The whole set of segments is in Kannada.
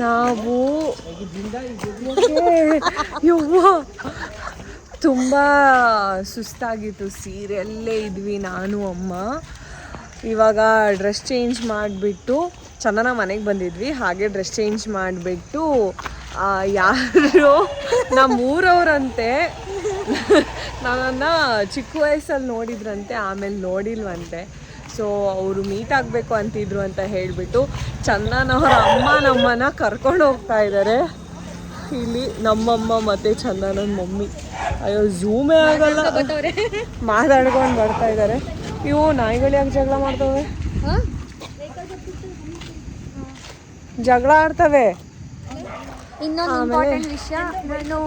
ನಾವು ಯವ್ವ ತುಂಬ ಸುಸ್ತಾಗಿತ್ತು, ಸೀರೆಯಲ್ಲೇ ಇದ್ವಿ ನಾನು ಅಮ್ಮ. ಇವಾಗ ಡ್ರೆಸ್ ಚೇಂಜ್ ಮಾಡಿಬಿಟ್ಟು ಚಂದನ ಮನೆಗೆ ಬಂದಿದ್ವಿ. ಹಾಗೆ ಡ್ರೆಸ್ ಚೇಂಜ್ ಮಾಡಿಬಿಟ್ಟು ಯಾರು ನಮ್ಮೂರವ್ರಂತೆ ನನ್ನನ್ನು ಚಿಕ್ಕ ವಯಸ್ಸಲ್ಲಿ ನೋಡಿದ್ರಂತೆ, ಆಮೇಲೆ ನೋಡಿಲ್ವಂತೆ. ಸೊ ಅವರು ಮೀಟ್ ಆಗಬೇಕು ಅಂತಿದ್ರು ಅಂತ ಹೇಳಿಬಿಟ್ಟು ಚಂದನವ್ರ ಅಮ್ಮ ನಮ್ಮನ್ನು ಕರ್ಕೊಂಡು ಹೋಗ್ತಾ ಇದ್ದಾರೆ. ಇಲ್ಲಿ ನಮ್ಮಮ್ಮ ಮತ್ತು ಚಂದನನ ಮಮ್ಮಿ, ಅಯ್ಯೋ ಝೂಮೇ ಆಗಲ್ಲ, ಮಾತಾಡ್ಕೊಂಡು ಬರ್ತಾ ಇದ್ದಾರೆ. ಇವು ನಾಯಿಗಳು ಯಾಕೆ ಜಗಳ ಮಾಡ್ತವೆ? ಜಗಳ ಆಡ್ತವೆ. ಇನ್ನೊಂದು ಇಂಪಾರ್ಟೆಂಟ್ ವಿಷಯ, ನಾನು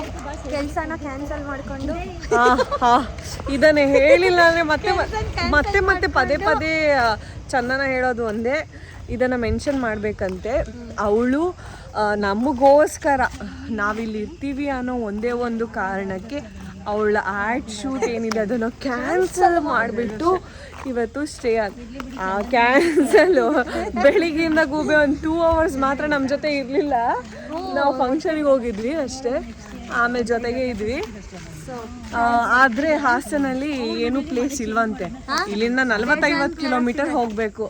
ಕೆಲಸನ ಕ್ಯಾನ್ಸಲ್ ಮಾಡಿಕೊಂಡು ಇದನ್ನೇ ಹೇಳಿಲ್ಲ ಅಂದರೆ ಮತ್ತೆ ಮತ್ತೆ ಪದೇ ಪದೇ ಚಂದನ ಹೇಳೋದು ಒಂದೇ, ಇದನ್ನು ಮೆನ್ಷನ್ ಮಾಡಬೇಕಂತೆ. ಅವಳು ನಮಗೋಸ್ಕರ ನಾವಿಲ್ಲಿ ಇರ್ತೀವಿ ಅನ್ನೋ ಒಂದೇ ಒಂದು ಕಾರಣಕ್ಕೆ ಅವಳ ಆ್ಯಡ್ ಶೂಟ್ ಏನಿದೆ ಅದನ್ನು ಕ್ಯಾನ್ಸಲ್ ಮಾಡಿಬಿಟ್ಟು ಇವತ್ತು ಸ್ಟೇ ಕ್ಯಾನ್ಸಲು. ಬೆಳಿಗ್ಗೆಯಿಂದ ಗೂಬೆ ಒಂದು 2 hours ಮಾತ್ರ ನಮ್ಮ ಜೊತೆ ಇರಲಿಲ್ಲ. ನಾವು ಫಂಕ್ಷನಿಗೆ ಹೋಗಿದ್ವಿ ಅಷ್ಟೇ, ಆಮೇಲೆ ಜೊತೆಗೆ ಇದ್ವಿ. ಆದರೆ ಹಾಸನಲ್ಲಿ ಏನು ಪ್ಲೇಸ್ ಇಲ್ವಂತೆ, ಇಲ್ಲಿಂದ 40-50 ಕಿಲೋಮೀಟರ್ ಹೋಗಬೇಕು.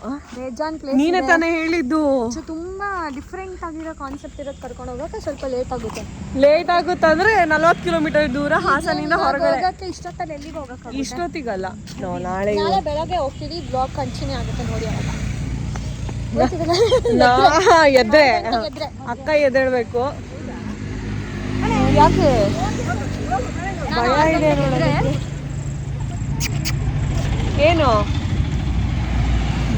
ನೀನೇ ತಾನೇ ಹೇಳಿದ್ದು. ತುಂಬಾ ಡಿಫ್ರೆಂಟ್ ಆಗಿರೋ ಕಾನ್ಸೆಪ್ಟ್ ಇರೋದು ಕರ್ಕೊಂಡು ಹೋಗೋಕೆ ಸ್ವಲ್ಪ ಲೇಟ್ ಆಗುತ್ತೆ ಅಂದರೆ 40 ಕಿಲೋಮೀಟರ್ ದೂರ ಹಾಸನಿಂದ ಹೊರಗಡೆ. ಇಷ್ಟೊತ್ತಲ್ಲಿ ಎಲ್ಲಿಗೆ ಹೋಗಕ್ಕೆ? ಇಷ್ಟೊತ್ತಿಗಲ್ಲ, ನಾವು ನಾಳೆ ಬೆಳಗ್ಗೆ ಹೋಗ್ತೀವಿ. ಬ್ಲಾಗ್ ಕಂಟಿನ್ಯೂ ಆಗುತ್ತೆ ನೋಡಿ. ಎದ್ರೆ ಅಕ್ಕ ಎದ್ದೇಳ್ಬೇಕು. ಯಾಕೆ ಭಯ ಇದೆ ನೋಡೋದಕ್ಕೆ? ಏನು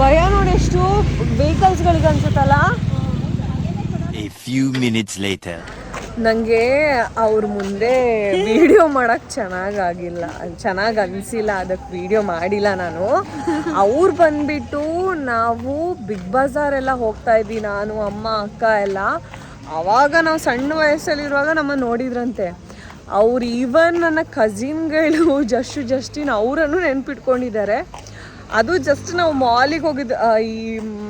ಭಯ ನೋಡಿ, ಎಷ್ಟು ವೆಹಿಕಲ್ಸ್ಗಳಿಗೆ ಅನ್ಸುತ್ತಲ್ಲ. ನನಗೆ ಅವ್ರ ಮುಂದೆ ವಿಡಿಯೋ ಮಾಡೋಕ್ಕೆ ಚೆನ್ನಾಗಿ ಅನಿಸಿಲ್ಲ, ಅದಕ್ಕೆ ವಿಡಿಯೋ ಮಾಡಿಲ್ಲ ನಾನು. ಅವ್ರು ಬಂದುಬಿಟ್ಟು ನಾವು ಬಿಗ್ ಬಜಾರೆಲ್ಲ ಹೋಗ್ತಾ ಇದ್ವಿ, ನಾನು ಅಮ್ಮ ಅಕ್ಕ ಎಲ್ಲ. ಆವಾಗ ನಾವು ಸಣ್ಣ ವಯಸ್ಸಲ್ಲಿರುವಾಗ ನಮ್ಮನ್ನು ನೋಡಿದ್ರಂತೆ. ಅವ್ರು ಈವನ್ ನನ್ನ ಕಸಿನ್ಗಳು ಜಸ್ಟಿನ್ ಅವರನ್ನು ನೆನ್ಪಿಟ್ಕೊಂಡಿದ್ದಾರೆ. ಅದು ಜಸ್ಟ್ ನಾವು ಮಾಲಿಗೆ ಹೋಗಿದ್ದು, ಈ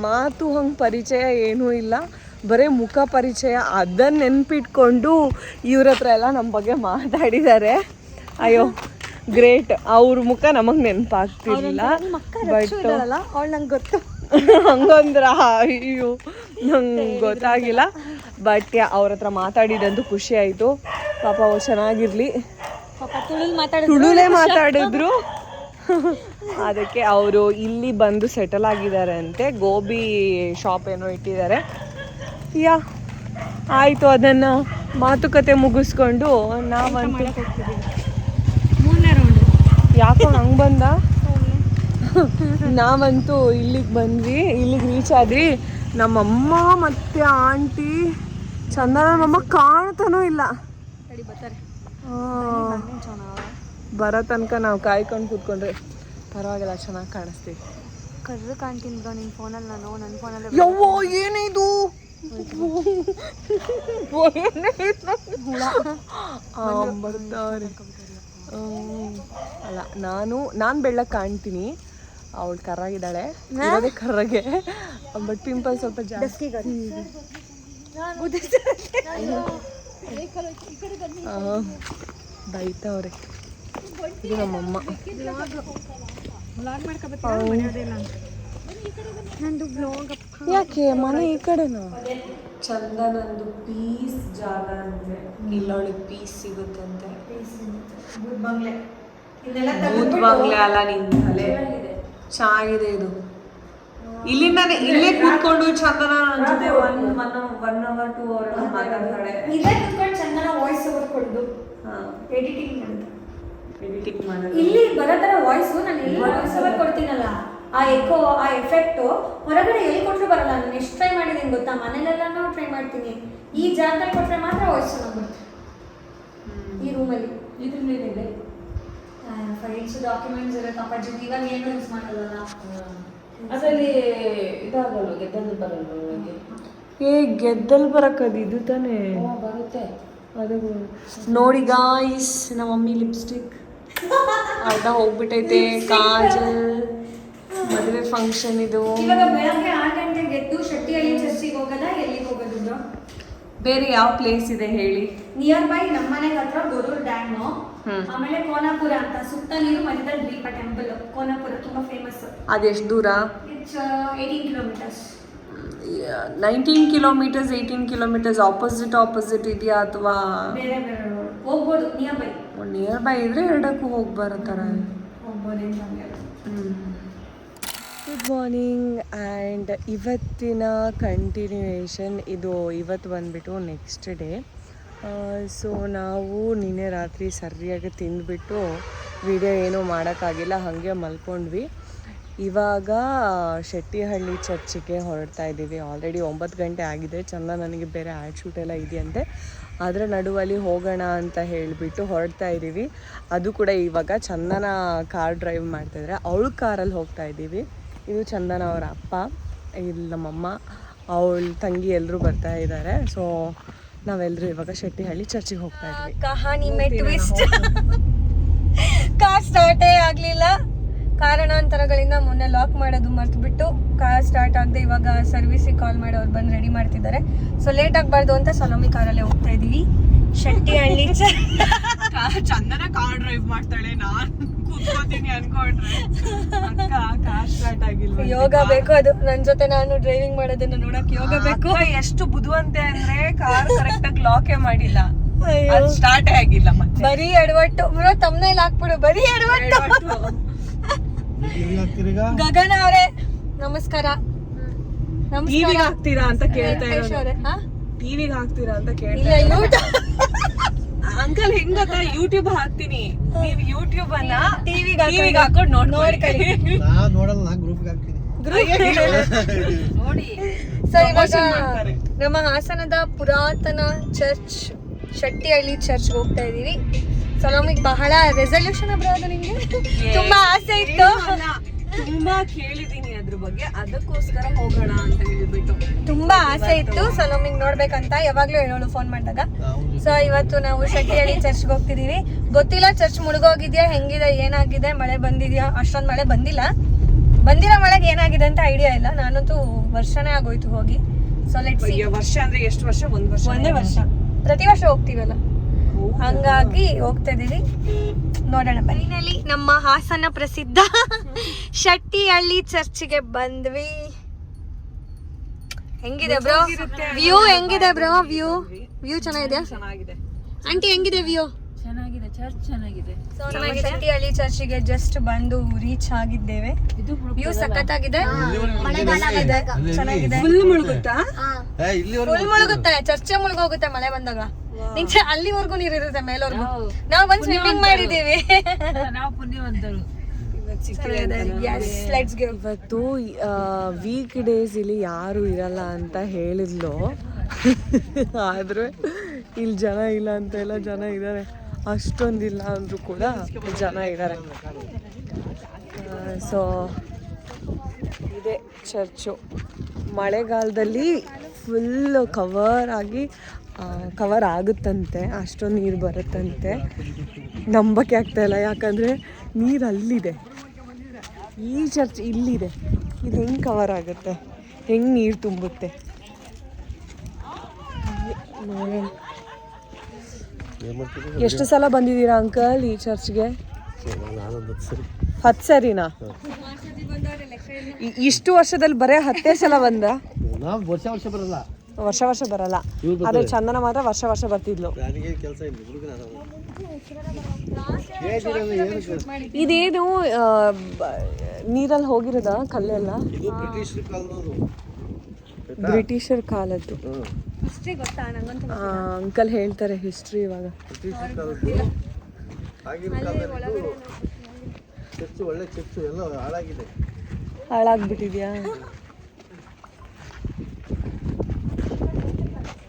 ಮಾತು ಹಂಗೆ ಪರಿಚಯ ಏನೂ ಇಲ್ಲ, ಬರೀ ಮುಖ ಪರಿಚಯ. ಅದನ್ನು ನೆನ್ಪಿಟ್ಕೊಂಡು ಇವ್ರ ಹತ್ರ ಎಲ್ಲ ನಮ್ಮ ಬಗ್ಗೆ ಮಾತಾಡಿದ್ದಾರೆ. ಅಯ್ಯೋ ಗ್ರೇಟ್. ಅವ್ರ ಮುಖ ನಮಗೆ ನೆನಪಾಗ್ತಿರ್ಲಿಲ್ಲ. ಬಟ್ ಅವಳು ನಂಗೆ ಗೊತ್ತು ಹಂಗಂದ್ರ ಅಯ್ಯೋ ನಂಗೆ ಗೊತ್ತಾಗಿಲ್ಲ. ಬಟ್ ಅವ್ರ ಹತ್ರ ಮಾತಾಡಿದಂತೂ ಖುಷಿ ಆಯಿತು. ಪಾಪ ಅವ್ರು ಚೆನ್ನಾಗಿರ್ಲಿ. ತುಳುಲೇ ಮಾತಾಡಿದ್ರು. ಅದಕ್ಕೆ ಅವರು ಇಲ್ಲಿ ಬಂದು ಸೆಟಲ್ ಆಗಿದ್ದಾರೆ ಅಂತೆ. ಗೋಬಿ ಶಾಪ್ ಏನೋ ಇಟ್ಟಿದ್ದಾರೆ. ಆಯಿತು, ಅದನ್ನು ಮಾತುಕತೆ ಮುಗಿಸ್ಕೊಂಡು ನಾವಂತೂ ಯಾಕೋ ಹಂಗೆ ಬಂದ. ನಾವಂತೂ ಇಲ್ಲಿಗೆ ಬಂದ್ವಿ, ಇಲ್ಲಿಗೆ ರೀಚ್ ಆದ್ವಿ. ನಮ್ಮಮ್ಮ ಮತ್ತು ಆಂಟಿ ಚಂದನಮ್ಮ ಕಾಣ್ತಾನೂ ಇಲ್ಲ. ಬರೋ ತನಕ ನಾವು ಕಾಯ್ಕೊಂಡು ಕೂತ್ಕೊಂಡ್ರೆ ಪರವಾಗಿಲ್ಲ, ಚೆನ್ನಾಗಿ ಕಾಣಿಸ್ತೀವಿ. ಕರ್ದು ಕಾಣ್ತೀನಿ ಬ್ರೋ ನಿನ್ನ ಫೋನಲ್ಲಿ. ನಾನು ನನ್ನ ಫೋನಲ್ಲಿ ಯವ್ವೋ ಏನಿದು ಬರ್ತಾರೆ. ಅಲ್ಲ ನಾನು ಬೆಳ್ಳಗೆ ಕಾಣ್ತೀನಿ, ಅವಳು ಕರ್ರಾಗಿದ್ದಾಳೆ. ಇರೋದೇ ಕರ್ರಗೆ, ಬಟ್ ಪಿಂಪಲ್ ಸ್ವಲ್ಪ ಜಾಸ್ತಿ. ಬೈತವ್ರೆ. ಇದು ನಮ್ಮಮ್ಮ. ಯಾಕೆ ಮನೆ ಈ ಕಡೆನಾ? ಚಂದನಂದು ಪೀಸ್ ಜಾಗ ಅಂದ್ರೆ ಇಲ್ಲೊಳಗೆ ಪೀಸ್ ಸಿಗುತ್ತಂತೆ. ಬೂತ್ ಬಂಗ್ಲೆ ಅಲ್ಲ, ನಿನ್ನ ತಲೆ ಚೆನ್ನಾಗಿದೆ ಇದು. ಇಲ್ಲೇ ಕೂತ್ಕೊಂಡು ಚಂದನ ಜೊತೆ 1 hour 2 hour ಮಾತಾಡ್ತಾಳೆ. ಇಲ್ಲೇ ಕೂತ್ಕೊಂಡು ಚಂದನ ವಾಯ್ಸ್ ಓವರ್ ಕೊಡೋದು, ಎಡಿಟಿಂಗ್ ಮಾಡೋದು. ಇಲ್ಲಿ ಬರೋ ಥರ ವಾಯ್ಸು ನಾನು ಎಲ್ಲಿ ವಾಯ್ಸ್ ಓವರ್ ಕೊಡ್ತೀನಲ್ಲ, ಆ ಎಕೋ, ಆ ಎಫೆಕ್ಟು ಹೊರಗಡೆ ಎಲ್ಲಿ ಕೊಟ್ಟರು ಬರಲ್ಲ. ನಾನು ಎಷ್ಟು ಟ್ರೈ ಮಾಡಿದ್ದೀನಿ ಗೊತ್ತಾ, ಮನೇಲೆಲ್ಲನೂ ಟ್ರೈ ಮಾಡ್ತೀನಿ. ಈ ಜಾಗದಲ್ಲಿ ಕೊಟ್ಟರೆ ಮಾತ್ರ ವಾಯ್ಸ್ ಚೆನ್ನಾಗಿ ಬರುತ್ತೆ. ಈ ರೂಮಲ್ಲಿ ಇದ್ರಲ್ಲೇನಿದೆ ಫೈಲ್ಸ್, ಡಾಕ್ಯುಮೆಂಟ್ಸ್ ಇರುತ್ತಪ್ಪ. ಇವಾಗ ಏನು ಯೂಸ್ ಮಾಡಲ್ಲ ಅದರಲ್ಲಿ. ಇದಾಗಲ್ಲ, ಗೆದ್ದಲು ಬರಲ್ಲ. ಗೆದ್ದಲು ಬರಕ್ಕದು ಇದು ತಾನೇ ಬರುತ್ತೆ. ಅದು ನೋಡಿ ಗಾಯ್ಸ್, ನಮ್ಮ ಮಮ್ಮಿ ಲಿಪ್ಸ್ಟಿಕ್ ಅರ್ಧ ಹೋಗ್ಬಿಟ್ಟೈತೆ. ಕಾಜಲ್ ಮದುವೆ ಫಂಕ್ಷನ್ ಇದು. ಇವಾಗ ಬೆಳಗ್ಗೆ 6 ಗಂಟೆಗೆ ಎದ್ದು ಶೆಟ್ಟಿಹಳ್ಳಿ ಚರ್ಚಿಗೆ ಹೋಗೋದಾ, ಎಲ್ಲಿಗೆ ಹೋಗೋದು? ಬೇರೆ ಯಾವ ಪ್ಲೇಸ್ ಇದೆ ಹೇಳಿ. ನಿಯರ್ ಬೈ ನಮ್ಮನೆಗೆ ಹತ್ರ ಗೊರೂರು ಡ್ಯಾಮು, ಆಮೇಲೆ ಕೋನಾಪುರ ಅಂತ ಸುತ್ತ ನೀರು ಮಧ್ಯದಲ್ಲಿ ದ್ವೀಪ ಟೆಂಪಲ್. ಕೋನಾಪುರ ತುಂಬಾ ಫೇಮಸ್. ಅದೆಷ್ಟು ದೂರ? It's 18 kilometres. 19 kilometres 18 kilometres opposite ಇದೆಯಾ ಅಥವಾ ಬೇರೆ ಹೋಗ್ಬೋದು? ನಿಯರ್ ಬೈ ಇದ್ರೆ ಎರಡಕ್ಕೂ ಹೋಗಿ ಬರುತ್ತಾರೆ. ಗುಡ್ ಮಾರ್ನಿಂಗ್ ಆ್ಯಂಡ್ ಇವತ್ತಿನ ಕಂಟಿನ್ಯೂಯೇಷನ್ ಇದು. ಇವತ್ತು ಬಂದುಬಿಟ್ಟು ನೆಕ್ಸ್ಟ್ ಡೇ. ಸೊ ನಾವು ನಿನ್ನೆ ರಾತ್ರಿ ಸರಿಯಾಗಿ ತಿಂದುಬಿಟ್ಟು ವಿಡಿಯೋ ಏನೂ ಮಾಡೋಕ್ಕಾಗಿಲ್ಲ, ಹಾಗೆ ಮಲ್ಕೊಂಡ್ವಿ. ಇವಾಗ ಶೆಟ್ಟಿಹಳ್ಳಿ ಚರ್ಚಿಗೆ ಹೊರಡ್ತಾ ಇದ್ದೀವಿ. ಆಲ್ರೆಡಿ 9 ಗಂಟೆ ಆಗಿದೆ. ನನಗೆ ಬೇರೆ ಆ್ಯಡ್ ಶೂಟ್ ಎಲ್ಲ ಇದೆಯಂತೆ, ಅದರ ನಡುವಲ್ಲಿ ಹೋಗೋಣ ಅಂತ ಹೇಳಿಬಿಟ್ಟು ಹೊರಡ್ತಾ ಇದ್ದೀವಿ. ಅದು ಕೂಡ ಇವಾಗ ಚಂದನ ಕಾರ್ ಡ್ರೈವ್ ಮಾಡ್ತಾಯಿದ್ರೆ ಅವಳ ಕಾರಲ್ಲಿ ಹೋಗ್ತಾ ಇದ್ದೀವಿ. ಇದು ಚಂದನ ಅವರ ಅಪ್ಪ, ಇಲ್ಲಿ ನಮ್ಮಮ್ಮ, ಅವಳ ತಂಗಿ ಎಲ್ಲರೂ ಬರ್ತಾ ಇದ್ದಾರೆ. ಸೊ ನಾವೆಲ್ಲರೂ ಇವಾಗ ಶೆಟ್ಟಿಹಳ್ಳಿ ಚರ್ಚಿಗೆ ಹೋಗ್ತಾ ಇದ್ವಿ. ಕಹಾನಿ ಮೇ ಟ್ವಿಸ್ಟ್. ಕಾರ್ ಸ್ಟಾರ್ಟೇ ಆಗಲಿಲ್ಲ. ಕಾರಣಾಂತರಗಳಿಂದ ಮೊನ್ನೆ ಲಾಕ್ ಮಾಡೋದು ಮರ್ತ್ಬಿಟ್ಟು ಕಾರ್ ಸ್ಟಾರ್ಟ್ ಆಗದೆ ಇವಾಗ ಸರ್ವಿಸಿಗೆ ಕಾಲ್ ಮಾಡಿ ಅವ್ರು ಬಂದು ರೆಡಿ ಮಾಡ್ತಿದ್ದಾರೆ. ಸೊ ಲೇಟ್ ಆಗಬಾರ್ದು ಅಂತ ಸಲೋಮಿ ಕಾರಲ್ಲೇ ಹೋಗ್ತಾ ಇದ್ದೀವಿ ಶೆಟ್ಟಿಹಳ್ಳಿ. ಚಂದನ ಕಾರ್ ಡ್ರೈವ್ ಮಾಡ್ತಾಳೆ, ನಾನು ಕೂತ್ಕೋತೀನಿ ಅನ್ಕೊಂಡ್ರೆ ಕಾರ್ ಸ್ಟಾರ್ಟ್ ಆಗಿಲ್ಲ. ಯೋಗ ಬೇಕು ಅದು. ನನ್ನ ಜೊತೆ ನಾನು ಡ್ರೈವಿಂಗ್ ಮಾಡೋದನ್ನ ನೋಡಕ್ ಯೋಗ ಬೇಕು. ಎಷ್ಟು ಬುದ್ಧಿವಂತೆ ಅಂದ್ರೆ ಕಾರ್ ಕರೆಕ್ಟ್ ಆಗಿ ಲಾಕೇ ಮಾಡಿಲ್ಲ, ಸ್ಟಾರ್ಟೇ ಆಗಿಲ್ಲ. ಮತ್ತೆ ಬರೀ ಎಡವಟ್ಟು ಬ್ರೋ, ತಮ್ಮನೇಲಿ ಹಾಕ್ಬಿಡು, ಬರೀ ಎಡವಟ್ಟು. ಗಗನ ಅವರೇ ನಮಸ್ಕಾರ. ಟಿವಿಗೆ ಹಾಕ್ತೀರಾ ಅಂತ ಕೇಳ್ತಾ ಇದ್ದಾರೆ. ಟಿವಿಗೆ ಹಾಕ್ತೀರಾ ಅಂತ ಕೇಳ್ತಾ ಅಂಕಲ್. ಹೆಂಗ್ ಗೊತ್ತಾ, ಯೂಟ್ಯೂಬ್ ಹಾಕ್ತೀನಿ, ನೀವು ಯೂಟ್ಯೂಬ್ ಅನ್ನ ಟಿವಿಗೆ ಹಾಕೊಂಡು ನೋಡ್ಕೊಳ್ಳಿ. ನೋಡಿ. ಸೊ ಇವಾಗ ನಮ್ಮ ಹಾಸನದ ಪುರಾತನ ಚರ್ಚ್ ಶೆಟ್ಟಿಹಳ್ಳಿ ಚರ್ಚ್ ಹೋಗ್ತಾ ಇದೀವಿ. ಸಲೋಮಿಗೆ ಬಹಳ ರೆಸಲ್ಯೂಷನ್ ಬರೋದು, ನಿಮ್ಗೆ ತುಂಬಾ ಆಸೆ ಇತ್ತು, ತುಂಬಾ ಕೇಳಿದೀನಿ ಅದ್ರ ಬಗ್ಗೆ, ಅದಕ್ಕೋಸ್ಕರ ಹೋಗೋಣ ಅಂತ ಹೇಳ್ಬಿಟ್ಟು ತುಂಬಾ ಆಸೆ ಇತ್ತು ಸಲೋಮಿಗ್ ನೋಡ್ಬೇಕಂತ. ಯಾವಾಗ್ಲೂ ಹೇಳೋಳು ಫೋನ್ ಮಾಡಿದಾಗ. ಸೊ ಇವತ್ತು ನಾವು ಶೆಟ್ಟಿಹಳ್ಳಿ ಚರ್ಚ್ಗೆ ಹೋಗ್ತಿದೀವಿ. ಗೊತ್ತಿಲ್ಲ ಚರ್ಚ್ ಮುಳುಗೋಗಿದ್ಯಾ, ಹೆಂಗಿದೆ, ಏನಾಗಿದೆ, ಮಳೆ ಬಂದಿದ್ಯಾ? ಅಷ್ಟೊಂದು ಮಳೆ ಬಂದಿರೋ ಮಳೆಗೆ ಏನಾಗಿದೆ ಅಂತ ಐಡಿಯಾ ಇಲ್ಲ. ನಾನಂತೂ ವರ್ಷನೇ ಆಗೋಯ್ತು ಹೋಗಿ. So let's see. ವರ್ಷ ಅಂದ್ರೆ ಎಷ್ಟು ವರ್ಷ? ಒಂದೇ ವರ್ಷ. ಪ್ರತಿ ವರ್ಷ ಹೋಗ್ತೀವಲ್ಲ, ಹಂಗಾಗಿ ಹೋಗ್ತಾ ಇದೀವಿ. ನೋಡೋಣ. ಫೈನಲಿ ನಮ್ಮ ಹಾಸನ ಪ್ರಸಿದ್ಧ ಶೆಟ್ಟಿಹಳ್ಳಿ ಚರ್ಚ್ಗೆ ಬಂದ್ವಿ. ಹೆಂಗಿದೆ ಬ್ರೋ ವ್ಯೂ? ಹೆಂಗಿದೆ ಬ್ರೋ ವ್ಯೂ? ಚೆನ್ನಾಗಿದೆ. ಆಂಟಿ ಹೆಂಗಿದೆ ವ್ಯೂ? ಚೆನ್ನಾಗಿದೆ. ಚರ್ಚ್ ಚೆನ್ನಾಗಿದೆ. ಶೆಟ್ಟಿಹಳ್ಳಿ ಚರ್ಚಿಗೆ ಜಸ್ಟ್ ಬಂದು ರೀಚ್ ಆಗಿದ್ದೇವೆ. ವ್ಯೂ ಸಖತ್ತಾಗಿದೆ. ಮಳೆಗಾಲ ಚೆನ್ನಾಗಿದೆ. ಫುಲ್ ಮುಳುಗುತ್ತಾ? ಫುಲ್ ಮುಳುಗುತ್ತೆ, ಚರ್ಚೆ ಮುಳುಗೋಗುತ್ತೆ ಮಳೆ ಬಂದಾಗ. ಅಲ್ಲಿವರೆಗೂ ನೀರು ಇರುತ್ತೆ ಮೇಲವರೆಗೂ. ನಾವು ಬಂದು ಸ್ವಿಮ್ಮಿಂಗ್ ಮಾಡಿದೀವಿ. ನಾವು ಪುಣ್ಯವಂತರು. ಇವತ್ತು ವೀಕ್ ಡೇಸ್ ಇಲ್ಲಿ ಯಾರು ಇರಲ್ಲ ಅಂತ ಹೇಳಿದ್ಲು, ಆದ್ರೆ ಇಲ್ಲಿ ಜನ ಇಲ್ಲ ಅಂತ ಎಲ್ಲ ಜನ ಇದ್ದಾರೆ. ಅಷ್ಟೊಂದಿಲ್ಲ ಅಂದ್ರೂ ಕೂಡ ಜನ ಇದ್ದಾರೆ. ಸೊ ಇದೇ ಚರ್ಚು. ಮಳೆಗಾಲದಲ್ಲಿ ಫುಲ್ ಕವರ್ ಆಗುತ್ತಂತೆ, ಅಷ್ಟೊಂದು ನೀರು ಬರುತ್ತಂತೆ. ನಂಬಕ್ಕೆ ಆಗ್ತಾಯಿಲ್ಲ, ಯಾಕಂದರೆ ನೀರು ಅಲ್ಲಿದೆ, ಈ ಚರ್ಚ್ ಇಲ್ಲಿದೆ. ಇದು ಹೆಂಗೆ ಕವರ್ ಆಗುತ್ತೆ, ಹೆಂಗೆ ನೀರು ತುಂಬುತ್ತೆ? ಎಷ್ಟು ಸಲ ಬಂದಿದ್ದೀರಾ ಅಂಕಲ್ ಈ ಚರ್ಚ್ಗೆ? 10 ಸರಿನಾ? ಇಷ್ಟು ವರ್ಷದಲ್ಲಿ ಬರೀ 10 ಸಲ ಬಂದ? ವರ್ಷ ಬರಲ್ಲ. ಆದ್ರೆ ಚಂದನ ಮಾತ್ರ ವರ್ಷ ಬರ್ತಿದ್ಲು. ಇದೇನು ನೀರಲ್ಲಿ ಹೋಗಿರೋದ ಕಲ್ಲೆಲ್ಲ? ಬ್ರಿಟಿಷರ್ ಕಾಲದ್ದು. ಅಂಕಲ್ ಹೇಳ್ತಾರೆ ಹಿಸ್ಟ್ರಿ. ಇವಾಗ ಹಾಳಾಗ್ಬಿಟ್ಟಿದ್ಯಾ?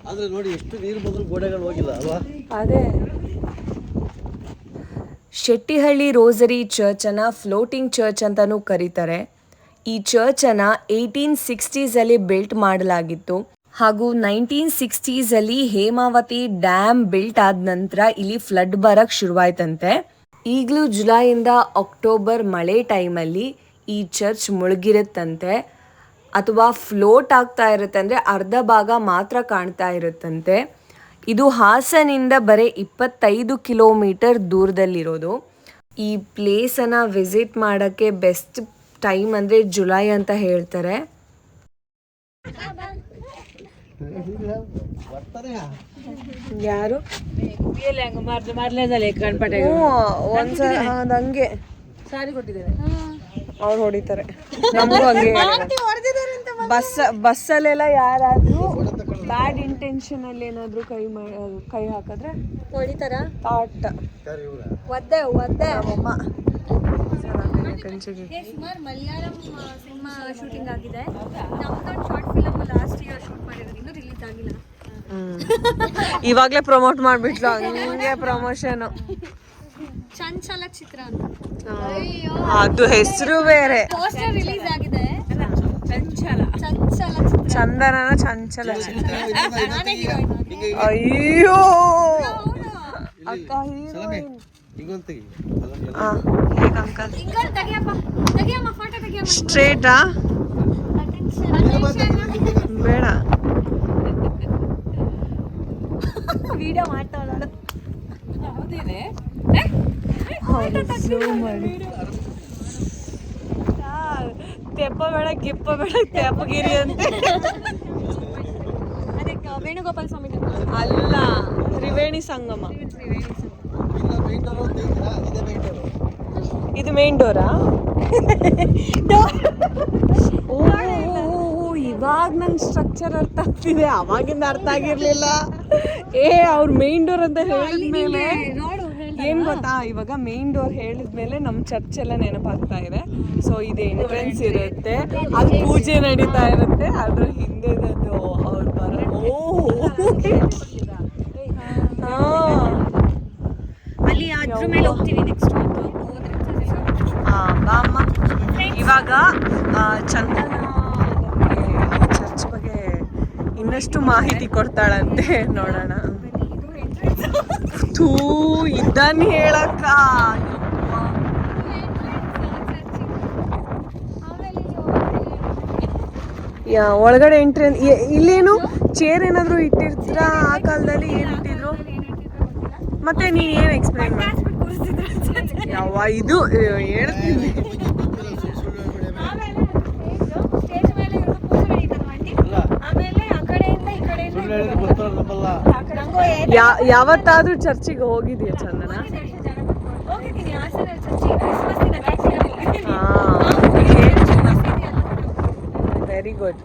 ಆದ್ರೆ ನೋಡಿ ಎಷ್ಟು ನೀರು ಬಂದ್ರು ಗೋಡೆಗಳು ಹೋಗಿಲ್ಲ ಅಲ್ವಾ? ಅದೇ. ಶೆಟ್ಟಿಹಳ್ಳಿ ರೋಸರಿ ಚರ್ಚನ್ನು ಫ್ಲೋಟಿಂಗ್ ಚರ್ಚ್ ಅಂತಲೂ ಕರೀತಾರೆ. ಈ ಚರ್ಚನ್ನು 1860s ಬಿಲ್ಟ್ ಮಾಡಲಾಗಿತ್ತು ಹಾಗೂ 1960s ಹೇಮಾವತಿ ಡ್ಯಾಮ್ ಬಿಲ್ಟ್ ಆದ ನಂತರ ಇಲ್ಲಿ ಫ್ಲಡ್ ಬರಕ್ಕೆ ಶುರುವಾಯ್ತಂತೆ. ಈಗಲೂ ಜುಲೈಯಿಂದ ಅಕ್ಟೋಬರ್ ಮಳೆ ಟೈಮಲ್ಲಿ ಈ ಚರ್ಚ್ ಮುಳುಗಿರುತ್ತಂತೆ. ಅಥವಾ ಫ್ಲೋಟ್ ಆಗ್ತಾ ಇರುತ್ತೆ, ಅಂದರೆ ಅರ್ಧ ಭಾಗ ಮಾತ್ರ ಕಾಣ್ತಾ ಇರುತ್ತಂತೆ. ಇದು ಹಾಸನಿಂದ ಬರೀ 25 ಕಿಲೋಮೀಟರ್ ದೂರದಲ್ಲಿರೋದು. ಈ ಪ್ಲೇಸನ್ನು ವಿಸಿಟ್ ಮಾಡೋಕ್ಕೆ ಬೆಸ್ಟ್ ಟೈಮ್ ಅಂದರೆ ಜುಲೈ ಅಂತ ಹೇಳ್ತಾರೆ. ಯಾರು ಒಂದ್ಸಲ ಹಂಗೆ ಸಾರಿ ಕೊಟ್ಟಿದ್ದೇನೆ. ಅವ್ರು ಹೊಡಿತಾರೆ, ನಮಗೂ ಹಂಗೆ ಬಸ್ಸಲ್ಲೆಲ್ಲ ಯಾರಾದ್ರೂ ಬ್ಯಾಡ್ ಇಂಟೆನ್ಷನ್ ಅಲ್ಲಿ ಏನಾದ್ರು ಕೈ ಹಾಕಿದ್ರೆ ಹೊಡಿತಾರ ತಾಟ್ ಒದ್ದೆ ನಮ್ಮಮ್ಮ ಸುಮಾರು ಮಲಯಾಳಂ ಸಿನಿಮಾ ಶೂಟಿಂಗ್ ಆಗಿದೆ. ನಮ್ದೊಂದು short film last year shoot ಮಾಡಿರೋದು, ಇನ್ನೂ ರಿಲೀಸ್ ಆಗಿಲ್ಲ. ಇವಾಗ್ಲೇ ಪ್ರಮೋಟ್ ಮಾಡ್ಬಿಟ್ಲು, ಹಂಗೆ ಪ್ರಮೋಷನ್. ಚಂಚಲ ಚಿತ್ರ ಅಂತ ಅದು ಹೆಸರು ಬೇರೆ. ಪೋಸ್ಟರ್ ರಿಲೀಸ್ ಆಗಿದೆ. ಚಂಚಲ ಚಂದನನ ಚಂಚಲ ಚಿತ್ರ. ನಾನೇ ಹೀರೋಯಿನ್. ಅಯ್ಯೋ ಅಕ್ಕ ಅಂಕಲ್ ಹಿಂಗೊಂದು ತೆಗಿಯಮ್ಮ ಫೋಟೋ ತೆಗಿಯಮ್ಮ. ಸ್ಟ್ರೇಟಾ ಬೇಡ, ವಿಡಿಯೋ ಮಾಡ್ತಾವಳ. ತೆಪ್ಪ ಬೇಡ ಗಿಪ್ಪ ಬೇಡ ತೆಪ್ಪಗಿರಿ ಅಂತೆ. ಅದಕ್ಕೆ ವೇಣುಗೋಪಾಲ ಸ್ವಾಮಿ ಅಲ್ಲ, ತ್ರಿವೇಣಿ ಸಂಗಮ. ಇದು ಮೇನ್ ಡೋರಾ? ಇವಾಗ ನಂಗೆ ಸ್ಟ್ರಕ್ಚರ್ ಅರ್ಥ ಆಗ್ತಿದೆ, ಅವಾಗಿಂದ ಅರ್ಥ ಆಗಿರ್ಲಿಲ್ಲ. ಅವ್ರ ಮೇನ್ ಡೋರ್ ಅಂತ ಹೇಳಿದ್ಮೇಲೆ ಏನ್ ಗೊತ್ತಾ, ಇವಾಗ ಮೇನ್ ಡೋರ್ ಹೇಳಿದ್ಮೇಲೆ ನಮ್ಮ ಚರ್ಚ್ ಎಲ್ಲ ನೆನಪಾಗ್ತಾ ಇದೆ. ಸೊ ಇದು ಎಂಟ್ರೆನ್ಸ್ ಇರುತ್ತೆ, ಅಲ್ಲಿ ಪೂಜೆ ನಡೀತಾ ಇರುತ್ತೆ, ಅದ್ರ ಹಿಂದೆ ಅವ್ರು ಅಲ್ಲಿ ಅದ್ರ ಮೇಲೆ ಹೋಗ್ತೀವಿ ನೆಕ್ಸ್ಟ್. ಬಾಮ್ಮ ಇವಾಗ ಚಂದನ ಚರ್ಚ್ ಬಗ್ಗೆ ಇನ್ನಷ್ಟು ಮಾಹಿತಿ ಕೊಡ್ತಾಳಂತೆ, ನೋಡೋಣ. ಥೂ ಇದನ್ನ ಹೇಳಕ್ಕ ಒಳಗಡೆ ಎಂಟ್ರಿ. ಇಲ್ಲೇನು ಚೇರ್ ಏನಾದ್ರು ಇಟ್ಟಿರ್ತೀರಾ? ಆ ಕಾಲದಲ್ಲಿ ಏನ್ ಇಟ್ಟಿದ್ರು? ಮತ್ತೆ ನೀನ್ ಏನ್ ಎಕ್ಸ್ಪ್ಲೈನ್ ಮಾಡಿ ಯಾವ ಇದು ಹೇಳ್ತೀನಿ. ಯಾವತ್ತಾದ್ರೂ ಚರ್ಚಿಗೆ ಹೋಗಿದ್ಯಾ ಚಂದನ? Very good.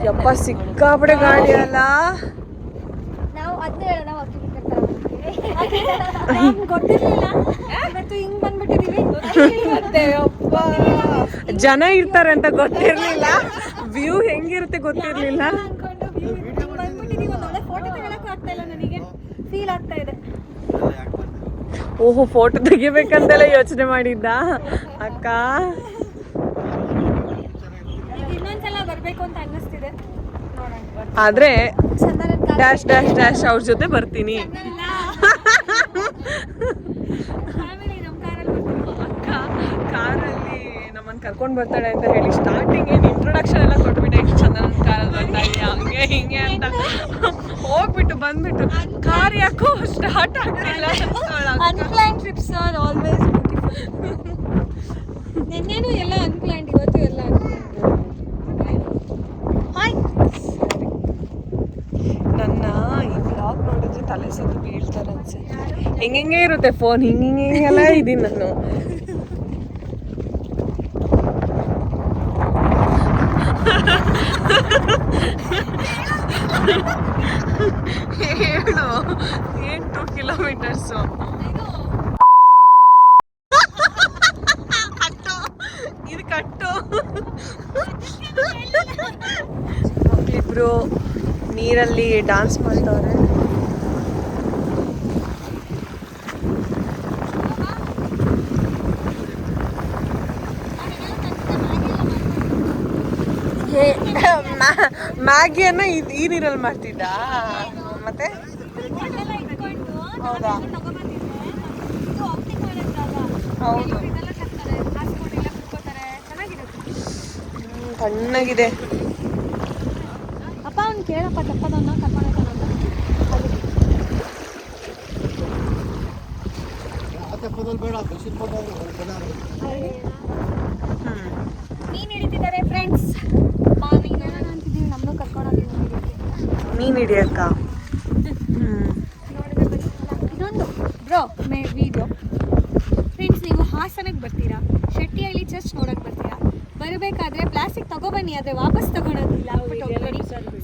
ಯಪ್ಪ ಸಿಕ್ಕಾಪಡೆ ಗಾಡಿ ಅಲ್ಲ. ನಾವು ಅದನ್ನ ಹೇಳೋಣ, ಗೊತ್ತಿರ್ಲಿಲ್ಲ, ಇವತ್ತು ಹಿಂಗ್ ಬಂದ್ಬಿಟ್ಟಿದೀವಿ. ಜನ ಇರ್ತಾರೆ ಅಂತ ಗೊತ್ತಿರ್ಲಿಲ್ಲ, ವ್ಯೂ ಹೆಂಗಿರುತ್ತೆ ಗೊತ್ತಿರ್ಲಿಲ್ಲ. ಫೋಟೋ ತೆಗೊಳಕ್ಕೂ ಆಗ್ತಾ ಇಲ್ಲ ನನಗೆ, ಫೀಲ್ ಆಗ್ತಾ ಇದೆ. ಓಹೋ, ಫೋಟೋ ತೆಗಿಬೇಕಂತೆಲ್ಲ ಯೋಚನೆ ಮಾಡಿದ್ದ ಅಕ್ಕ. ಇನ್ನೊಂದ್ಸಲ ಬರ್ಬೇಕು ಅಂತ ಅನ್ನಿಸ್ತಿದೆ, ನೋಡೋಣ. ಆದ್ರೆ ಡ್ಯಾಶ್ ಡ್ಯಾಶ್ ಡ್ಯಾಶ್ ಅವ್ರ ಜೊತೆ ಬರ್ತೀನಿ. ಅಕ್ಕ ಕಾರಲ್ಲಿ ನಮ್ಮನ್ನ ಕರ್ಕೊಂಡು ಬರ್ತಾಳೆ ಅಂತ ಹೇಳಿ ಸ್ಟಾರ್ಟಿಂಗ್ ಏನು ಇಂಟ್ರೊಡಕ್ಷನ್ ಎಲ್ಲ ಕೊಟ್ಬಿಟ್ಟೆ, ಇಷ್ಟು ಚಂದ ನನ್ನ ಕಾರಲ್ಲಿ ಬರ್ತಾ ಇದೆಯಾ ಹಂಗೆ ಹಿಂಗೆ ಅಂತ. ಹೋಗ್ಬಿಟ್ಟು ಬಂದ್ಬಿಟ್ಟು ಕಾರ್ ಯಾಕೋ ಸ್ಟಾರ್ಟ್ ಆಗ್ತಿಲ್ಲ. ಅನ್ಪ್ಲಾನ್ ಟ್ರಿಪ್ಸ್ ಆರ್ ಆಲ್ವೇಸ್ ಬ್ಯೂಟಿಫುಲ್. ನಿನ್ನೇನು ಎಲ್ಲ ಅನ್ಪ್ಲಾನ್ಡ್, ಇವತ್ತು ಎಲ್ಲ ಹಾಯ್. ನನ್ನ ಈ ಬ್ಲಾಗ್ ನೋಡಿದ್ರೆ ತಲೆ ಸುತ್ತು ಬೀಳ್ತಾರೆ ಅನ್ಸುತ್ತೆ. ಹೆಂಗೆ ಇರುತ್ತೆ ಫೋನ್, ಹಿಂಗೆಲ್ಲ ಇದೀನಿ ನಾನು. ಹೇಳು, 8 ಕಿಲೋಮೀಟರ್ಸು. ಇದು ಕಟ್ಟು. ಮಕ್ಕಳಿಬ್ರು ನೀರಲ್ಲಿ ಡಾನ್ಸ್ ಮಾಡ್ತವ್ರೆ. ಮ್ಯಾಗಿಯನ್ನ ಈ ನೀರಲ್ಲಿ ಮಾಡ್ತಿದ್ದ ಮತ್ತೆ. ಹೌದಾ? ಹೌದು. ಸಣ್ಣಗಿದೆ. ಅಪ್ಪ ಅವ್ನು ಕೇಳಪ್ಪ ತಪ್ಪದನ್ನ ಕರ್ಕೊಂಡು ಬೇಡ ಬಸ್ಸಿನ ಫೋಟೋ ಮೀನು ಹಿಡಿತಿದ್ದಾರೆ ಫ್ರೆಂಡ್ಸ್. ಮೀನು ಅಂತಿದ್ದೀವಿ, ನಮ್ಮನ್ನು ಕರ್ಕೊಂಡೋಗಿ ಮೀನು ಹಿಡಿಯಕ್ಕ. ಇನ್ನೊಂದು ಬ್ರೋ ವಿಡಿಯೋ ಫ್ರೆಂಡ್ಸ್, ನೀವು ಹಾಸನಕ್ಕೆ ಬರ್ತೀರಾ, ಶೆಟ್ಟಿಹಳ್ಳಿ ಚರ್ಚ್ ನೋಡಕ್ಕೆ ಬರ್ತೀರಾ, ಬರಬೇಕಾದ್ರೆ ಪ್ಲಾಸ್ಟಿಕ್ ತಗೊಬನ್ನಿ, ಆದರೆ ವಾಪಸ್ ತಗೊಳೋದಿಲ್ಲ.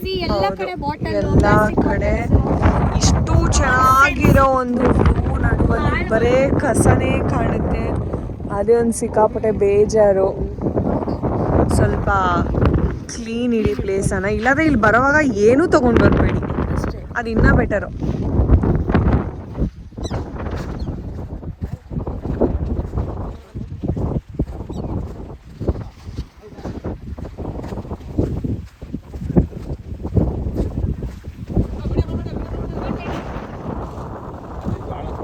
ಸಿ ಎಲ್ಲ ಕಡೆ ಬಾಟಲ್, ಎಲ್ಲ ಕಡೆ ಇಷ್ಟು ಚೆನ್ನಾಗಿರೋ ಒಂದು ವ್ಯೂ ನಡುವಲ್ಲಿ ಬರೇ ಕಸನೇ ಕಾಣುತ್ತೆ. ಅದೇ ಒಂದು ಸಿಕ್ಕಾಪಟ್ಟೆ ಬೇಜಾರು. ಸ್ವಲ್ಪ ಕ್ಲೀನ್ ಇಡಿ ಪ್ಲೇಸನ್ನು, ಇಲ್ಲಾಂದರೆ ಇಲ್ಲಿ ಬರೋವಾಗ ಏನೂ ತೊಗೊಂಡು ಬರಬೇಡಿ, ಅದು ಇನ್ನೂ ಬೆಟರು.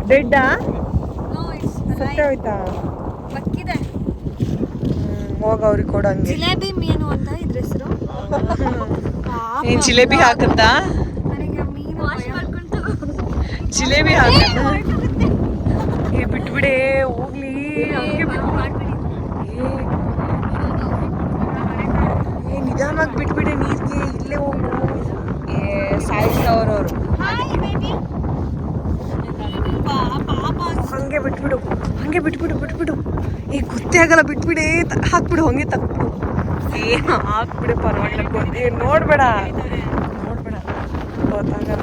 ಡೆಡ್ಡಾ ಸತ್ತೇ ಹೋಯ್ತಾ? ಬಕ್ಕಿದೆ. ಹೋಗ ಅವ್ರಿಗೆ ಕೊಡಂಗೆ. ಜಿಲೇಬಿ ಮೀನು ಅಂತ ಇದ್ರ ಹೆಸರು. ನೀನ್ ಜಿಲೇಬಿ ಹಾಕುತ್ತಾ? ನನಗೆ ಮೀನು ಜಿಲೇಬಿ ಹಾಕುತ್ತಾ? ಏ ಬಿಟ್ಬಿಡೆ ಹೋಗ್ಲಿ, ಹಂಗೆ ಏ ನಿಧಾನವಾಗಿ ಬಿಟ್ಬಿಡೆ ನೀರ್ಗೆ, ಇಲ್ಲೇ ಹೋಗು. ಏ ಸಾಯಿಸ್ದವ್ರವ್ರು, ಹಂಗೆ ಬಿಟ್ಬಿಡು, ಹಂಗೆ ಬಿಟ್ಬಿಡು. ಏ ಗೊತ್ತೇ ಆಗಲ್ಲ, ಬಿಟ್ಬಿಡೆ, ಹಾಕ್ಬಿಡು, ಹಂಗೆ ತಕ್ಬಿಡು. ಏ ಹಾಕ್ಬಿಡು, ಪರವಾಗಿಲ್ಲ. ಗೊತ್ತೇ ನೋಡ್ಬೇಡ ಗೊತ್ತಾಗಲ್ಲ.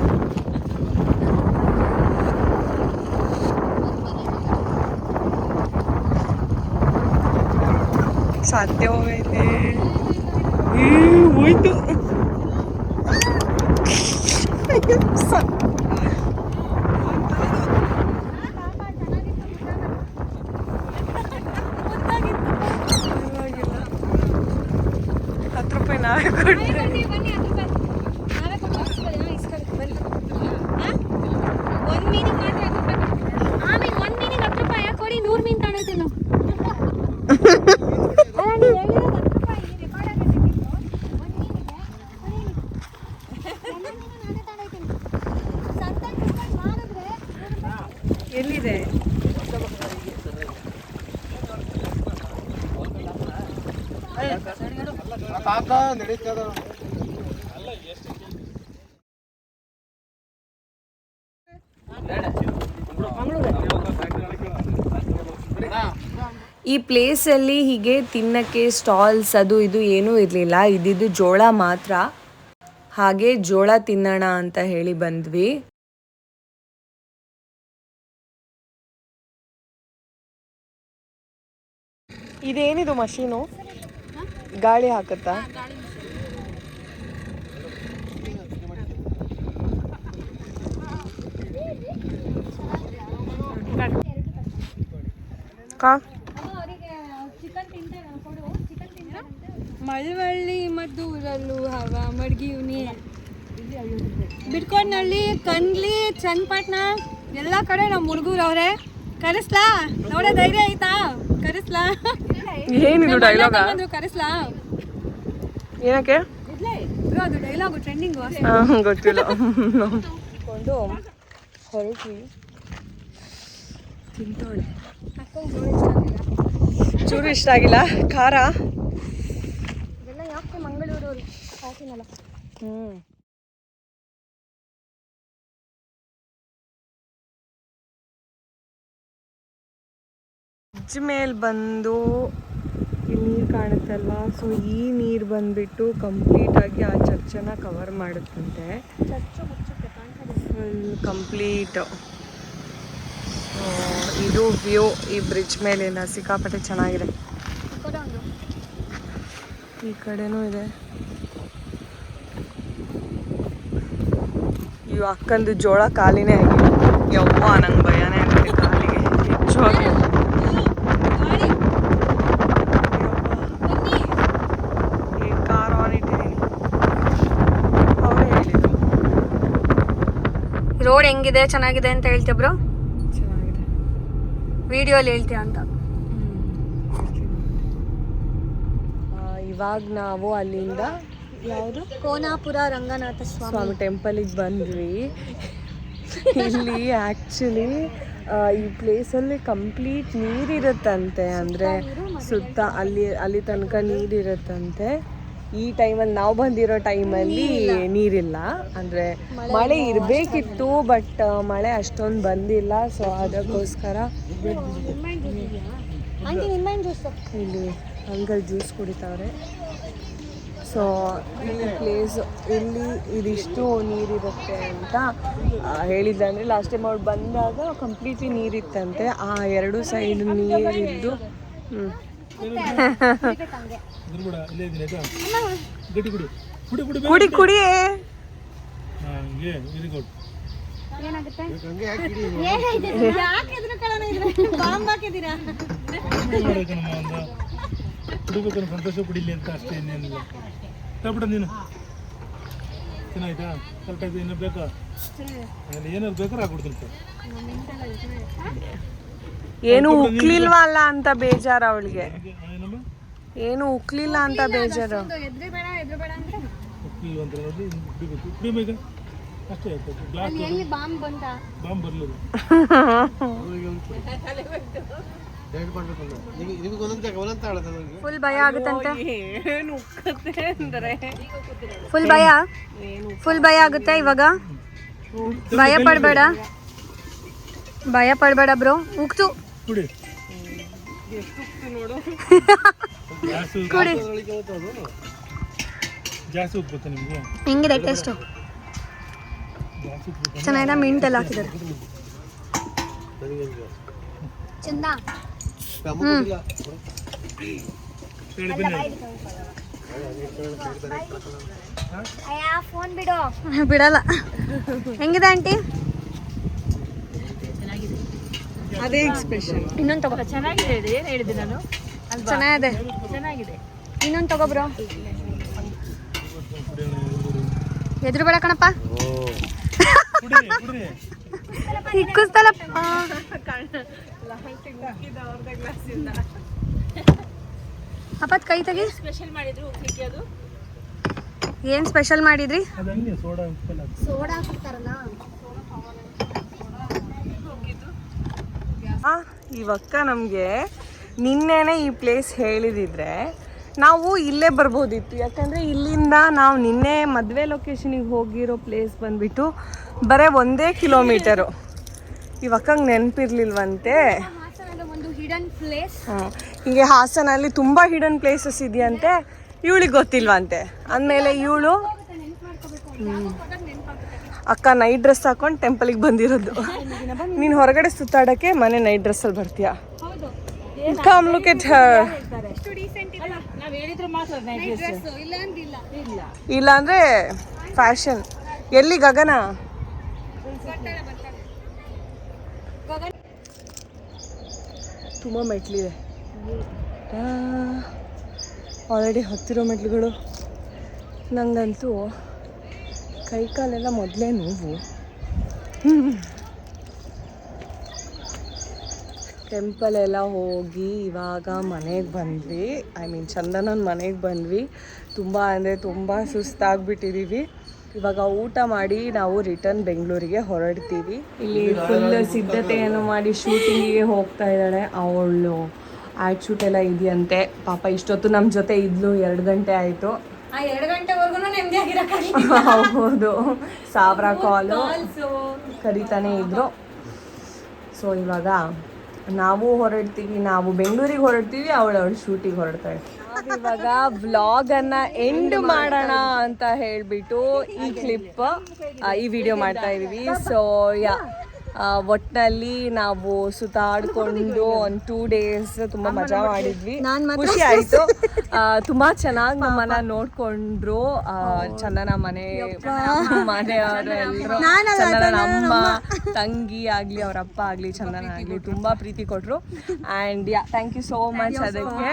ಸಾಧ್ಯ ಹೋಗೈತೆ. ಹೋಯ್ತು. ಎಲ್ಲಿದೆ? ಈ ಪ್ಲೇಸಲ್ಲಿ ಹೀಗೆ ತಿನ್ನಕ್ಕೆ ಸ್ಟಾಲ್ಸ್ ಅದು ಇದು ಏನೂ ಇರಲಿಲ್ಲ. ಇದ್ದಿದ್ದು ಜೋಳ ಮಾತ್ರ. ಹಾಗೆ ಜೋಳ ತಿನ್ನೋಣ ಅಂತ ಹೇಳಿ ಬಂದ್ವಿ. ಇದೇನಿದು ಮಷೀನು? ಗಾಳಿ ಹಾಕುತ್ತಾ? ಮಳವಳ್ಳಿ ಮತ್ತು ಊರಲ್ಲೂ ಹವ ಮಡ್ಗಿ ಉನಿ ಬಿಟ್ಕೊಂಡ್ನಳ್ಳಿ ಕನ್ಲಿ ಚನ್ನಪಟ್ಟಣ ಎಲ್ಲ ಕಡೆ ನಮ್ಮ ಹುಡುಗರು ಅವ್ರೆ. ಕರೆಸ್ಲಾ? ನೋಡೋ ಧೈರ್ಯ ಆಯ್ತಾ? ಕರೆಸ್ಲಾ? ಏನಿದು ಡೈಲಾಗ? ಕರೆಸ್ಲಾ? ಏನಕ್ಕೆ ಅದು ಡೈಲಾಗು ಟ್ರೆಂಡಿಂಗು. ಗೊತ್ತಿಲ್ಲ. ಕೊಂಡು ಹೊರಟ್ವಿ. ತಿಂತೋಳೆ ಚೂರು ಇಷ್ಟ ಆಗಿಲ್ಲ. ಖಾರ ಇದೆಲ್ಲ ಯಾಕೆ ಮಂಗಳೂರು ಕಾಫಿನಲ್ಲ. ಬ್ರಿಡ್ಜ್ ಮೇಲೆ ಬಂದು ಇಲ್ಲಿ ನೀರು ಕಾಣುತ್ತಲ್ವಾ, ಸೊ ಈ ನೀರು ಬಂದ್ಬಿಟ್ಟು ಕಂಪ್ಲೀಟಾಗಿ ಆ ಚರ್ಚನ್ನು ಕವರ್ ಮಾಡುತ್ತಂತೆ. ಫುಲ್ ಕಂಪ್ಲೀಟ್ ಇದು ವ್ಯೂ ಈ ಬ್ರಿಡ್ಜ್ ಮೇಲಿಂದ ಸಿಕ್ಕಾಪಟ್ಟೆ ಚೆನ್ನಾಗಿದೆ. ಈ ಕಡೆನೂ ಇದೆ. ಇವು ಅಕ್ಕಂದು ಜೋಳ ಖಾಲಿನೇ ಆಗಿದೆ. ಯವ್ವ ನಂಗೆ ಭಯನೇ ಆಗುತ್ತೆ ಕಾಲಿಗೆ ನಿಜವಾಗಿ. ಕಾರ್ ಆನ್ ಇಟ್ಟಿದ್ದೀನಿ. ಅವರೇ ಹೇಳಿದ್ರು ರೋಡ್ ಹೆಂಗಿದೆ ಚೆನ್ನಾಗಿದೆ ಅಂತ ಹೇಳ್ತೀಯ ಬ್ರೋ? ಚೆನ್ನಾಗಿದೆ. ವಿಡಿಯೋಲಿ ಹೇಳ್ತೀಯ ಅಂತ. ಇವಾಗ ನಾವು ಅಲ್ಲಿಂದ ಯಾವುದು ಕೋನಾಪುರ ರಂಗನಾಥ ಸ್ವಾಮಿ ಟೆಂಪಲಿಗೆ ಬಂದ್ವಿ. ಇಲ್ಲಿ ಆ್ಯಕ್ಚುಲಿ ಈ ಪ್ಲೇಸಲ್ಲಿ ಕಂಪ್ಲೀಟ್ ನೀರಿರುತ್ತಂತೆ, ಅಂದರೆ ಸುತ್ತ ಅಲ್ಲಿ ತನಕ ನೀರಿರುತ್ತಂತೆ. ಈ ಟೈಮಲ್ಲಿ ನಾವು ಬಂದಿರೋ ಟೈಮಲ್ಲಿ ನೀರಿಲ್ಲ, ಅಂದರೆ ಮಳೆ ಇರಬೇಕಿತ್ತು ಬಟ್ ಮಳೆ ಅಷ್ಟೊಂದು ಬಂದಿಲ್ಲ. ಸೊ ಅದಕ್ಕೋಸ್ಕರ ಇಲ್ಲಿ ಅಂಕಲ್ ಜ್ಯೂಸ್ ಕುಡಿತಾವ್ರೆ. ಸೊ ಈ ಪ್ಲೇಸ್ ಇಲ್ಲಿ ಇದಿಷ್ಟು ನೀರಿರುತ್ತೆ ಅಂತ ಹೇಳಿದ್ದೆ. ಅಂದರೆ ಲಾಸ್ಟ್ ಟೈಮ್ ಅವ್ರು ಬಂದಾಗ ಕಂಪ್ಲೀಟ್ಲಿ ನೀರಿತ್ತಂತೆ. ಆ ಎರಡು ಸೈಡ್ ನೀರಿದ್ದು ಕುಡಿ ಕುಡಿ ಸಂತೋಷ ಪಡಿಲಿ ಅಂತ ಅಷ್ಟೇ, ಇನ್ನೇನಿಲ್ಲ. ತಗೊಬಿಡ ನೀನು ಚೆನ್ನಾಯ್ತಾ? ಕರೆಕ್ಟಾಗಿ ಇನ್ನೂ ಬೇಕಾ? ಏನಾದ್ರು ಬೇಕಾದ್ರೆ ಹಾಕ್ಬಿಡ್ತೀನಿ ಸರ್. ಏನು ಉಕ್ಲಿಲ್ವಲ್ಲ ಅಂತ ಬೇಜಾರು ಅವಳಿಗೆ, ಏನು ಉಕ್ಲಿಲ್ಲ ಅಂತ ಬೇಜಾರು. ಕುಡಿಬೇಕು ಅಷ್ಟೇ ಆಯ್ತು. ಗ್ಲಾಸ್ ಬಾಂಬ್ ಬರಲಿಲ್ಲ. ಫುಲ್ ಭಯ ಆಗುತ್ತಂತೆ. ಏನು ಉಕ್ಕತ್ತೆ ಅಂದರೆ ಫುಲ್ ಭಯ ಆಗುತ್ತೆ ಇವಾಗ. ಭಯ ಪಡಬೇಡ ಬ್ರೋ. ಉಕ್ತು ಕುಡಿ ಕುಡಿ. ಜಾಸ್ತಿ ಉಪ್ಪುತ್ತೆ ನಿಮಗೆ? ಹೆಂಗಿದೆ ಟೇಸ್ಟು? ಜಾಸ್ತಿ ಉಪ್ಪು ಚೆನ್ನಾಗಿದೆ. ಮಿಂಟೆಲ್ಲ ಹಾಕಿದ್ದಾರೆ ಚಂದ. ಫೋನ್ ಬಿಡಲ್ಲ. ಹೆಂಗಿದೆ ಆಂಟಿ? ಅದೇ ಎಕ್ಸ್ಪ್ರೆಷನ್. ಇನ್ನೊಂದು ತಗೋ. ಚೆನ್ನಾಗಿದೆ. ಏನು ಹೇಳಿದೆ ನಾನು? ಚೆನ್ನಾಗಿದೆ. ಇನ್ನೊಂದು ತಗೋ ಬ್ರೋ. ಎದುರು ಬೇಡ ಕಣಪ್ಪ. ಇಕ್ಕಿಸ್ತಲಪ್ಪ. ಅಪ್ಪತ್ ಕೈ ತೆಗಿ. ಸ್ಪೆಷಲ್ ಮಾಡಿದ್ರು ಉಪ್ಪಿಗೆ. ಅದು ಏನು ಸ್ಪೆಷಲ್ ಮಾಡಿದ್ರಿ? ಅದನ್ನೇ ಸೋಡಾ ಉಪ್ಪೆಲ್ಲ ಸೋಡಾ ಹಾಕ್ತಾರಲ್ಲ. ಇವಕ್ಕ ನಮಗೆ ನಿನ್ನೆನೇ ಈ ಪ್ಲೇಸ್ ಹೇಳಿದಿದ್ರೆ ನಾವು ಇಲ್ಲೇ ಬರ್ಬೋದಿತ್ತು. ಯಾಕಂದರೆ ಇಲ್ಲಿಂದ ನಾವು ನಿನ್ನೆ ಮದುವೆ ಲೊಕೇಶನಿಗೆ ಹೋಗಿರೋ ಪ್ಲೇಸ್ ಬಂದುಬಿಟ್ಟು ಬರೀ 1 ಕಿಲೋಮೀಟರು. ಇವಕ್ಕಂಗೆ ನೆನಪಿರ್ಲಿಲ್ವಂತೆ. ಒಂದು ಹಿಡನ್ ಪ್ಲೇಸ್. ಹೀಗೆ ಹಾಸನಲ್ಲಿ ತುಂಬ ಹಿಡನ್ ಪ್ಲೇಸಸ್ ಇದೆಯಂತೆ, ಇವಳಿಗೆ ಗೊತ್ತಿಲ್ವಂತೆ. ಅಂದಮೇಲೆ ಇವಳು ಅಕ್ಕ ನೈಟ್ ಡ್ರೆಸ್ ಹಾಕೊಂಡು ಟೆಂಪಲಿಗೆ ಬಂದಿರೋದು. ನೀನು ಹೊರಗಡೆ ಸುತ್ತಾಡೋಕ್ಕೆ ಮನೆ ನೈಟ್ ಡ್ರೆಸ್ಸಲ್ಲಿ ಬರ್ತೀಯಾ? ಕಮ್ ಲುಕ್ ಎಟ್ ಹರ್. ನಾವು ಹೇಳಿದ್ರೆ ಮಾತ್ರ ಇಲ್ಲ ಅಂದರೆ ಫ್ಯಾಷನ್. ಎಲ್ಲಿ ಗಗನ? ತುಂಬ ಮೆಟ್ಲಿದೆ. ಆಲ್ರೆಡಿ ಹತ್ತಿರೋ ಮೆಟ್ಲುಗಳು. ನನಗಂತೂ ಕೈಕಾಲೆಲ್ಲ ಮೊದಲೇ ನೋವು. ಟೆಂಪಲ್ ಎಲ್ಲ ಹೋಗಿ ಇವಾಗ ಮನೆಗೆ ಬಂದ್ವಿ. ಚಂದನನ ಮನೆಗೆ ಬಂದ್ವಿ. ತುಂಬ ಅಂದರೆ ತುಂಬ ಸುಸ್ತಾಗ್ಬಿಟ್ಟಿದ್ದೀವಿ. ಇವಾಗ ಊಟ ಮಾಡಿ ನಾವು ರಿಟರ್ನ್ ಬೆಂಗಳೂರಿಗೆ ಹೊರಡ್ತೀವಿ. ಇಲ್ಲಿ ಫುಲ್ ಸಿದ್ಧತೆಯನ್ನು ಮಾಡಿ ಶೂಟಿಂಗಿಗೆ ಹೋಗ್ತಾ ಇದ್ದಾಳೆ. ಅವಳು ಆ್ಯಡ್ ಶೂಟ್ ಎಲ್ಲ ಇದೆಯಂತೆ. ಪಾಪ ಇಷ್ಟೊತ್ತು ನಮ್ಮ ಜೊತೆ ಇದ್ಲು. 2 ಗಂಟೆ ಆಯಿತು. 2 ಗಂಟೆವರೆಗೂ ನೆಮ್ಮದಿಯಾಗಿರಕ್ಕೆ. ಹೌದು, 1000 ಕಾಲು ಕರಿತಾನೆ ಇದ್ರು. ಸೊ ಇವಾಗ ನಾವು ಹೊರಡ್ತೀವಿ. ನಾವು ಬೆಂಗಳೂರಿಗೆ ಹೊರಡ್ತೀವಿ, ಅವಳು ಶೂಟಿಗೆ ಹೊರಡ್ತಾಳೆ. ಇವಾಗ ವ್ಲಾಗನ್ನು ಎಂಡ್ ಮಾಡೋಣ ಅಂತ ಹೇಳಿಬಿಟ್ಟು ಈ ವಿಡಿಯೋ ಮಾಡ್ತಾ ಇದ್ದೀವಿ. ಸೊ ಒಟ್ಟಿನಲ್ಲಿ ನಾವು ಸುತ್ತಾಡಿಕೊಂಡು ಒಂದು 2 ಡೇಸ್ ತುಂಬ ಮಜಾ ಮಾಡಿದ್ವಿ. ಖುಷಿ ಆಯಿತು. ತುಂಬ ಚೆನ್ನಾಗಿ ನಮ್ಮನ್ನ ನೋಡಿಕೊಂಡ್ರು. ಚಂದನ ಮನೆಯವರೆಲ್ಲರೂ, ಚಂದನ ಅಮ್ಮ ತಂಗಿ ಆಗಲಿ ಅವ್ರ ಅಪ್ಪ ಆಗಲಿ ಚಂದನ ಆಗಲಿ ತುಂಬ ಪ್ರೀತಿ ಕೊಟ್ಟರು. And thank you so much ಅದಕ್ಕೆ.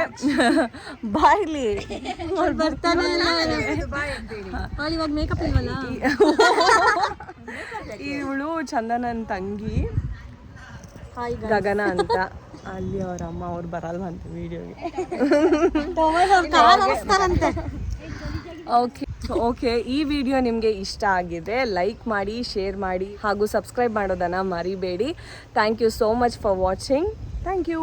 ಬಾಯ್ಲಿ ಬರ್ತಾನೆ ಇವಾಗ ಮೇಕಪ್ ಇಲ್ವಲ್ಲ. ಇವಳು ಚಂದನನ್ ತಂಗಿ ಗಗನ ಅಂತ. ಅಲ್ಲಿ ಅವ್ರ ಅಮ್ಮ ಅವ್ರು ಬರಲ್ವಂತೆ ವಿಡಿಯೋಗೆ. ಓಕೆ ಈ ವಿಡಿಯೋ ನಿಮಗೆ ಇಷ್ಟ ಆಗಿದೆ ಲೈಕ್ ಮಾಡಿ, ಶೇರ್ ಮಾಡಿ ಹಾಗೂ ಸಬ್ಸ್ಕ್ರೈಬ್ ಮಾಡೋದನ್ನು ಮರಿಬೇಡಿ. Thank you so much for watching. Thank you.